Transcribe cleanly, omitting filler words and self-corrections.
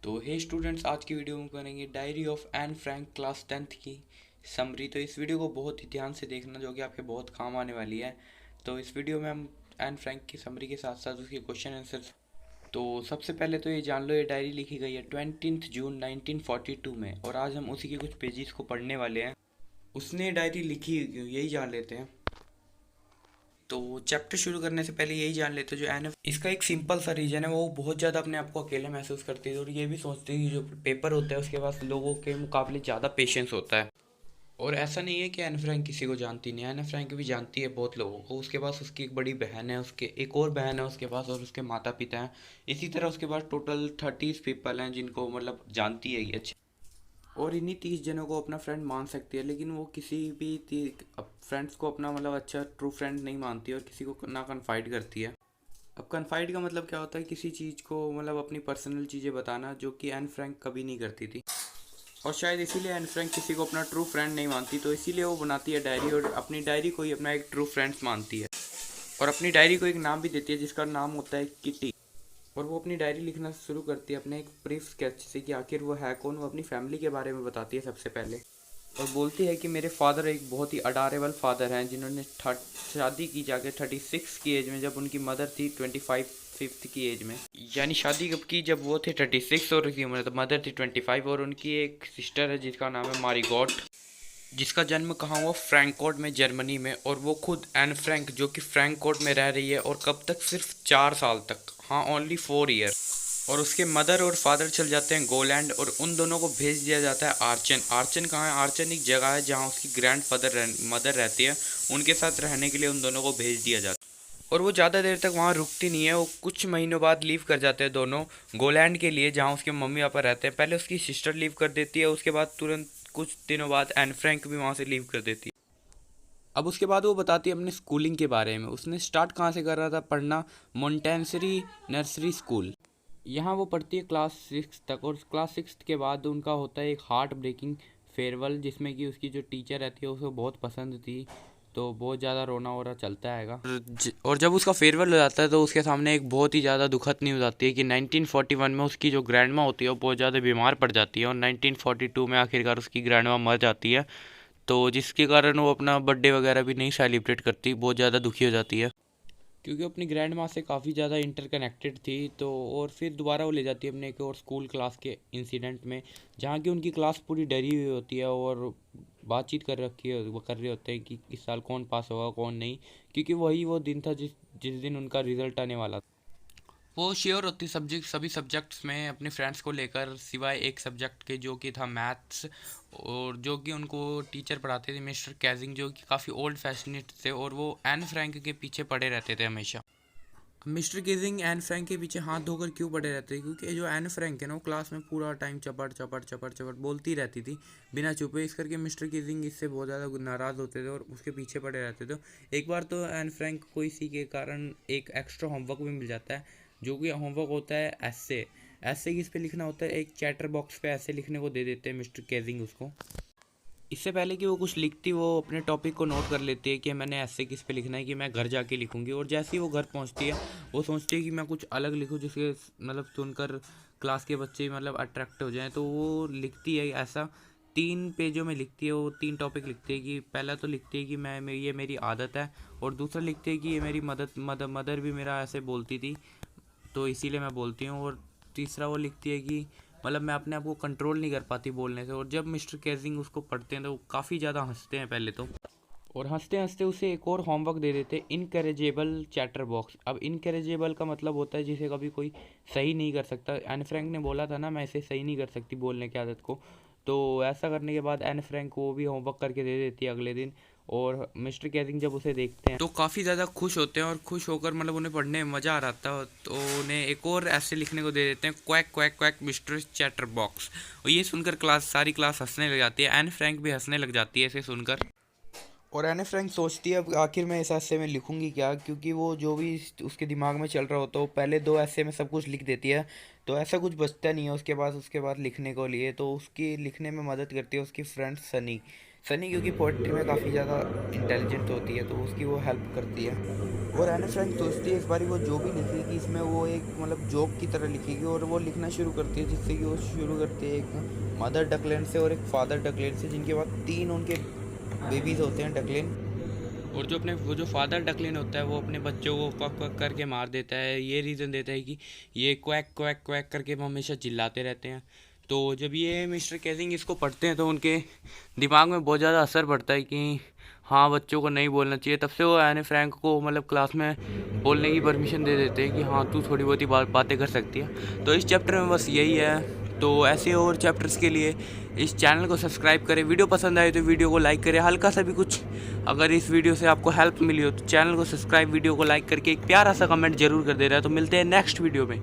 तो हे स्टूडेंट्स, आज की वीडियो में करेंगे diary of Anne Frank class 10th की समरी। तो इस वीडियो को बहुत ही ध्यान से देखना, जो कि आपके बहुत काम आने वाली है। तो इस वीडियो में हम एन फ्रैंक की समरी के साथ साथ उसके क्वेश्चन आंसर। तो सबसे पहले तो ये जान लो, ये डायरी लिखी गई है 20 जून 1942 में, और आज हम उसी के कुछ पेजेस को पढ़ने वाले हैं। उसने डायरी लिखी क्यों, यही जान लेते हैं। तो चैप्टर शुरू करने से पहले यही जान लेते हैं, जो एन एफ इसका एक सिंपल सा रीजन है, वो बहुत ज़्यादा अपने आप को अकेला महसूस करती है और ये भी सोचती है कि जो पेपर होता है उसके पास लोगों के मुकाबले ज़्यादा पेशेंस होता है। और ऐसा नहीं है कि एन फ्रैंक किसी को जानती नहीं है, एन फ्रैंक भी जानती है बहुत लोगों को। उसके पास उसकी एक बड़ी बहन है, उसके एक और बहन है उसके पास, और उसके माता पिता हैं। इसी तरह उसके पास टोटल 30 पीपल हैं जिनको मतलब जानती है ये अच्छे। और इन्हीं 30 जनों को अपना फ्रेंड मान सकती है, लेकिन वो किसी भी फ्रेंड्स को अपना मतलब अच्छा ट्रू फ्रेंड नहीं मानती और किसी को ना कन्फाइड करती है। अब कन्फाइड का मतलब क्या होता है, किसी चीज़ को मतलब अपनी पर्सनल चीज़ें बताना, जो कि एन फ्रैंक कभी नहीं करती थी। और शायद इसीलिए एन फ्रैंक किसी को अपना ट्रू फ्रेंड नहीं मानती, तो इसीलिए वो बनाती है डायरी, और अपनी डायरी को ही अपना एक ट्रू फ्रेंड्स मानती है। और अपनी डायरी को एक नाम भी देती है जिसका नाम होता है किटी। और वो अपनी डायरी लिखना शुरू करती है अपने एक ब्रीफ स्केच से, कि आखिर वो है कौन। वो अपनी फैमिली के बारे में बताती है सबसे पहले, और बोलती है कि मेरे फादर एक बहुत ही अडारेबल फादर हैं, जिन्होंने शादी की जाके 36 की एज में, जब उनकी मदर थी 25 फिफ्थ की एज में। यानी शादी कब की, जब वो थे 36 और उनकी मदर थी 25। और उनकी एक सिस्टर है जिसका नाम है मारी गॉट, जिसका जन्म कहाँ हुआ, फ्रैंकफर्ट में, जर्मनी में। और वो खुद एन फ्रैंक, जो कि फ्रैंकफर्ट में रह रही है, और कब तक, सिर्फ 4 साल तक, हाँ ओनली 4 ईयर। और उसके मदर और फादर चल जाते हैं गोलैंड, और उन दोनों को भेज दिया जाता है आर्चन। आर्चन कहाँ है, आर्चन एक जगह है जहाँ उसकी ग्रैंड फादर मदर रहती है, उनके साथ रहने के लिए उन दोनों को भेज दिया जाता है। और वो ज़्यादा देर तक वहाँ रुकती नहीं है, वो कुछ महीनों बाद लीव कर जाते हैं दोनों, गोलैंड के लिए, जहाँ उसके मम्मी पापा रहते हैं। पहले उसकी सिस्टर लीव कर देती है, उसके बाद तुरंत कुछ दिनों बाद एन फ्रैंक भी वहाँ से लीव कर देती है। अब उसके बाद वो बताती है अपने स्कूलिंग के बारे में। उसने स्टार्ट कहाँ से कर रहा था पढ़ना, मोंटेंसरी नर्सरी स्कूल। यहाँ वो पढ़ती है क्लास 6 तक, और क्लास 6 के बाद उनका होता है एक हार्ट ब्रेकिंग फेयरवेल, जिसमें कि उसकी जो टीचर रहती है उसको बहुत पसंद थी, तो बहुत ज़्यादा रोना वोना चलता हैगा। और जब उसका फेयरवेल हो जाता है तो उसके सामने एक बहुत ही ज़्यादा दुखद न्यूज़ आती है कि 1941 में उसकी जो ग्रैंड माँ होती है वो बहुत ज़्यादा बीमार पड़ जाती है, और 1942 में आखिरकार उसकी ग्रैंड माँ मर जाती है। तो जिसके कारण वो अपना बर्थडे वगैरह भी नहीं सेलिब्रेट करती, बहुत ज़्यादा दुखी हो जाती है, क्योंकि अपनी ग्रैंड माँ से काफ़ी ज़्यादा इंटरकनेक्टेड थी। तो और फिर दोबारा वो ले जाती है अपने एक और स्कूल क्लास के इंसिडेंट में, जहाँ की उनकी क्लास पूरी डरी हुई होती है, और बातचीत कर रखी है, वो कर रहे होते हैं कि इस साल कौन पास होगा कौन नहीं, क्योंकि वही वो दिन था जिस जिस दिन उनका रिजल्ट आने वाला था। वो श्योर होती सभी सब्जेक्ट्स में अपने फ्रेंड्स को लेकर, सिवाय एक सब्जेक्ट के, जो कि था मैथ्स, और जो कि उनको टीचर पढ़ाते थे मिस्टर कैजिंग, जो कि काफ़ी ओल्ड फैशनेट थे, और वो एन फ्रैंक के पीछे पड़े रहते थे हमेशा। मिस्टर केजिंग एन फ्रैंक के पीछे हाथ धोकर क्यों पड़े रहते हैं, क्योंकि जो एन फ्रैंक है ना, वो क्लास में पूरा टाइम चपड़ चपड़ चपड़ चपड़ बोलती रहती थी बिना चुपे। इस करके मिस्टर केजिंग इससे बहुत ज़्यादा नाराज़ होते थे और उसके पीछे पड़े रहते थे। एक बार तो एन फ्रैंक को इसी के कारण एक एक्स्ट्रा होमवर्क भी मिल जाता है, जो कि होमवर्क होता है ऐसे। ऐसे किस पे लिखना होता है, एक चैटर बॉक्स पे ऐसे लिखने को दे देते हैं मिस्टर केजिंग उसको। इससे पहले कि वो कुछ लिखती, वो अपने टॉपिक को नोट कर लेती है कि मैंने ऐसे किस पे लिखना है, कि मैं घर जाके लिखूंगी। और जैसे ही वो घर पहुंचती है, वो सोचती है कि मैं कुछ अलग लिखूं, जिसके मतलब सुनकर क्लास के बच्चे मतलब अट्रैक्ट हो जाएं। तो वो लिखती है ऐसा, 3 पेजों में लिखती है। वो 3 टॉपिक लिखती है, कि पहला तो लिखती है कि ये मेरी आदत है, और दूसरा लिखती है कि ये मेरी मदर भी मेरा ऐसे बोलती थी, तो इसीलिए मैं बोलती हूँ। और तीसरा वो लिखती है कि मतलब मैं अपने आप को कंट्रोल नहीं कर पाती बोलने से। और जब मिस्टर केजिंग उसको पढ़ते हैं तो वो काफ़ी ज़्यादा हंसते हैं पहले तो, और हंसते हंसते उसे एक और होमवर्क दे देते हैं, इनकरेजेबल चैटर बॉक्स। अब इनकरेजेबल का मतलब होता है जिसे कभी कोई सही नहीं कर सकता। एन फ्रैंक ने बोला था ना, मैं इसे सही नहीं कर सकती बोलने की आदत को। तो ऐसा करने के बाद एन फ्रैंक को भी होमवर्क करके दे देती है अगले दिन। और मिस्टर कैजिंग जब उसे देखते हैं तो काफ़ी ज़्यादा खुश होते हैं, और खुश होकर मतलब उन्हें पढ़ने में मज़ा आ रहा था, तो उन्हें एक और ऐसे लिखने को दे देते हैं, quack quack quack mister chatter box. और ये सुनकर सारी क्लास हंसने लग जाती है, एन फ्रैंक भी हंसने लग जाती है इसे सुनकर। और एने फ्रैंक सोचती है अब आखिर मैं इस ऐसे में लिखूंगी क्या, क्योंकि वो जो भी उसके दिमाग में चल रहा होता है, वो पहले 2 ऐसे में सब कुछ लिख देती है, तो ऐसा कुछ बचता नहीं है उसके बाद लिखने को लिए। तो उसकी लिखने में मदद करती है उसकी फ्रेंड सनी, क्योंकि पोइट्री में काफ़ी ज़्यादा इंटेलिजेंट होती है, तो उसकी वो हेल्प करती है। और एने फ्रैंक सोचती है इस बारी वो जो भी लिखेगी इसमें वो एक मतलब जोक की तरह लिखेगी, और वो लिखना शुरू करती है, जिससे कि वो शुरू करती है एक मदर डकलेन से और एक फादर डकलेन से, जिनके बाद 3 उनके बेबीज़ होते हैं डकलेन। और जो वो जो फादर डकलिन होता है वो अपने बच्चों को क्वैक क्वैक करके मार देता है। ये रीज़न देता है कि ये क्वैक क्वैक क्वैक करके हमेशा चिल्लाते रहते हैं। तो जब ये मिस्टर केजिंग इसको पढ़ते हैं तो उनके दिमाग में बहुत ज़्यादा असर पड़ता है कि हाँ, बच्चों को नहीं बोलना चाहिए। तब से वो एने फ्रैंक को मतलब क्लास में बोलने की परमिशन दे देते हैं कि हाँ, तू थोड़ी बहुत ही बातें कर सकती है। तो इस चैप्टर में बस यही है। तो ऐसे और चैप्टर्स के लिए इस चैनल को सब्सक्राइब करें। वीडियो पसंद आए तो वीडियो को लाइक करें। हल्का सा भी कुछ अगर इस वीडियो से आपको हेल्प मिली हो तो चैनल को सब्सक्राइब, वीडियो को लाइक करके एक प्यारा सा कमेंट जरूर कर दे रहा है। तो मिलते हैं नेक्स्ट वीडियो में।